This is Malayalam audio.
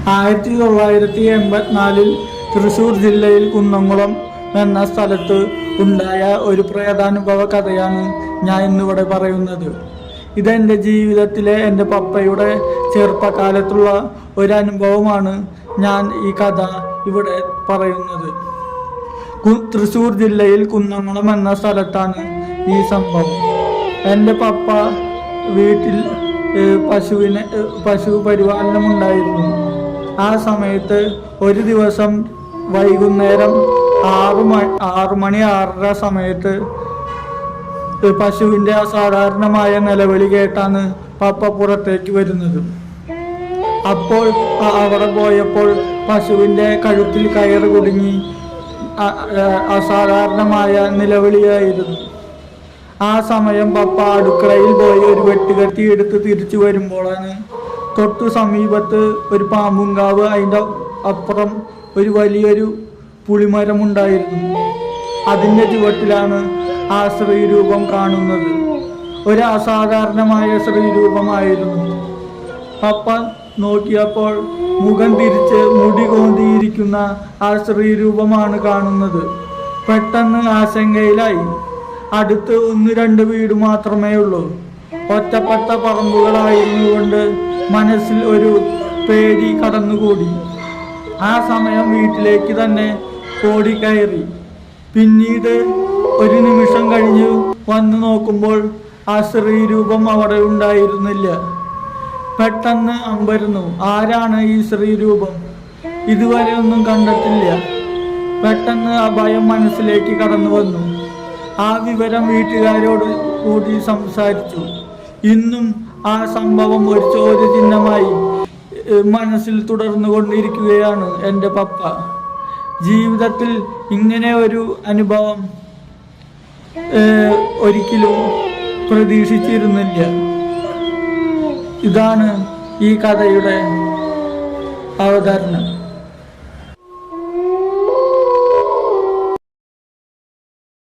1984 തൃശ്ശൂർ ജില്ലയിൽ കുന്നംകുളം എന്ന സ്ഥലത്ത് ഉണ്ടായ ഒരു പ്രേതാനുഭവ കഥയാണ് ഞാൻ ഇന്നിവിടെ പറയുന്നത്. ഇതെൻ്റെ ജീവിതത്തിലെ എൻ്റെ പപ്പയുടെ ചെറുപ്പകാലത്തുള്ള ഒരു അനുഭവമാണ്. ഞാൻ ഈ കഥ ഇവിടെ പറയുന്നത്. തൃശ്ശൂർ ജില്ലയിൽ കുന്നംകുളം എന്ന സ്ഥലത്താണ് ഈ സംഭവം. എൻ്റെ പപ്പ വീട്ടിൽ പശു പരിപാലനമുണ്ടായിരുന്നു. ആ സമയത്ത് ഒരു ദിവസം വൈകുന്നേരം 6:30 സമയത്ത് പശുവിൻ്റെ അസാധാരണമായ നിലവിളി കേട്ടാണ് പപ്പ പുറത്തേക്ക് വരുന്നത്. അപ്പോൾ അവിടെ പോയപ്പോൾ പശുവിൻ്റെ കഴുത്തിൽ കയറ് കുടുങ്ങി അസാധാരണമായ നിലവിളിയായിരുന്നു. ആ സമയം പപ്പ അടുക്കളയിൽ പോയി ഒരു വെട്ടുകത്തി എടുത്ത് തിരിച്ചു വരുമ്പോഴാണ് തൊട്ടു സമീപത്ത് ഒരു പാമ്പുങ്കാവ്, അതിൻ്റെ അപ്പുറം ഒരു വലിയൊരു പുളിമരമുണ്ടായിരുന്നു. അതിൻ്റെ ചുവട്ടിലാണ് ആ സ്ത്രീരൂപം കാണുന്നത്. ഒരു അസാധാരണമായ സ്ത്രീരൂപമായിരുന്നു. പപ്പ നോക്കിയപ്പോൾ മുഖം തിരിച്ച് മുടി കോന്തിയിരിക്കുന്ന ആ സ്ത്രീരൂപമാണ് കാണുന്നത്. പെട്ടെന്ന് ആശങ്കയിലായി. അടുത്ത് 1-2 വീട് മാത്രമേ ഉള്ളൂ. ഒറ്റപ്പെട്ട പറമ്പുകളായിരുന്നുകൊണ്ട് മനസ്സിൽ ഒരു പേടി കടന്നുകൂടി. ആ സമയം വീട്ടിലേക്ക് തന്നെ ഓടിക്കയറി. പിന്നീട് ഒരു നിമിഷം കഴിഞ്ഞ് വന്നു നോക്കുമ്പോൾ ആ സ്ത്രീരൂപം അവിടെ ഉണ്ടായിരുന്നില്ല. പെട്ടെന്ന് അമ്പരന്നു. ആരാണ് ഈ സ്ത്രീരൂപം? ഇതുവരെ ഒന്നും കണ്ടിട്ടില്ല. പെട്ടെന്ന് ആ ഭയം മനസ്സിലേക്ക് കടന്നു വന്നു. ആ വിവരം വീട്ടുകാരോട് കൂടി സംസാരിച്ചു. ഇന്നും ആ സംഭവം ഒരു ചോദ്യചിഹ്നമായി മനസ്സിൽ തുടർന്നു കൊണ്ടിരിക്കുകയാണ് എൻ്റെ പപ്പ. ജീവിതത്തിൽ ഇങ്ങനെ ഒരു അനുഭവം ഒരിക്കലും പ്രതീക്ഷിച്ചിരുന്നില്ല. ഇതാണ് ഈ കഥയുടെ അവതരണം.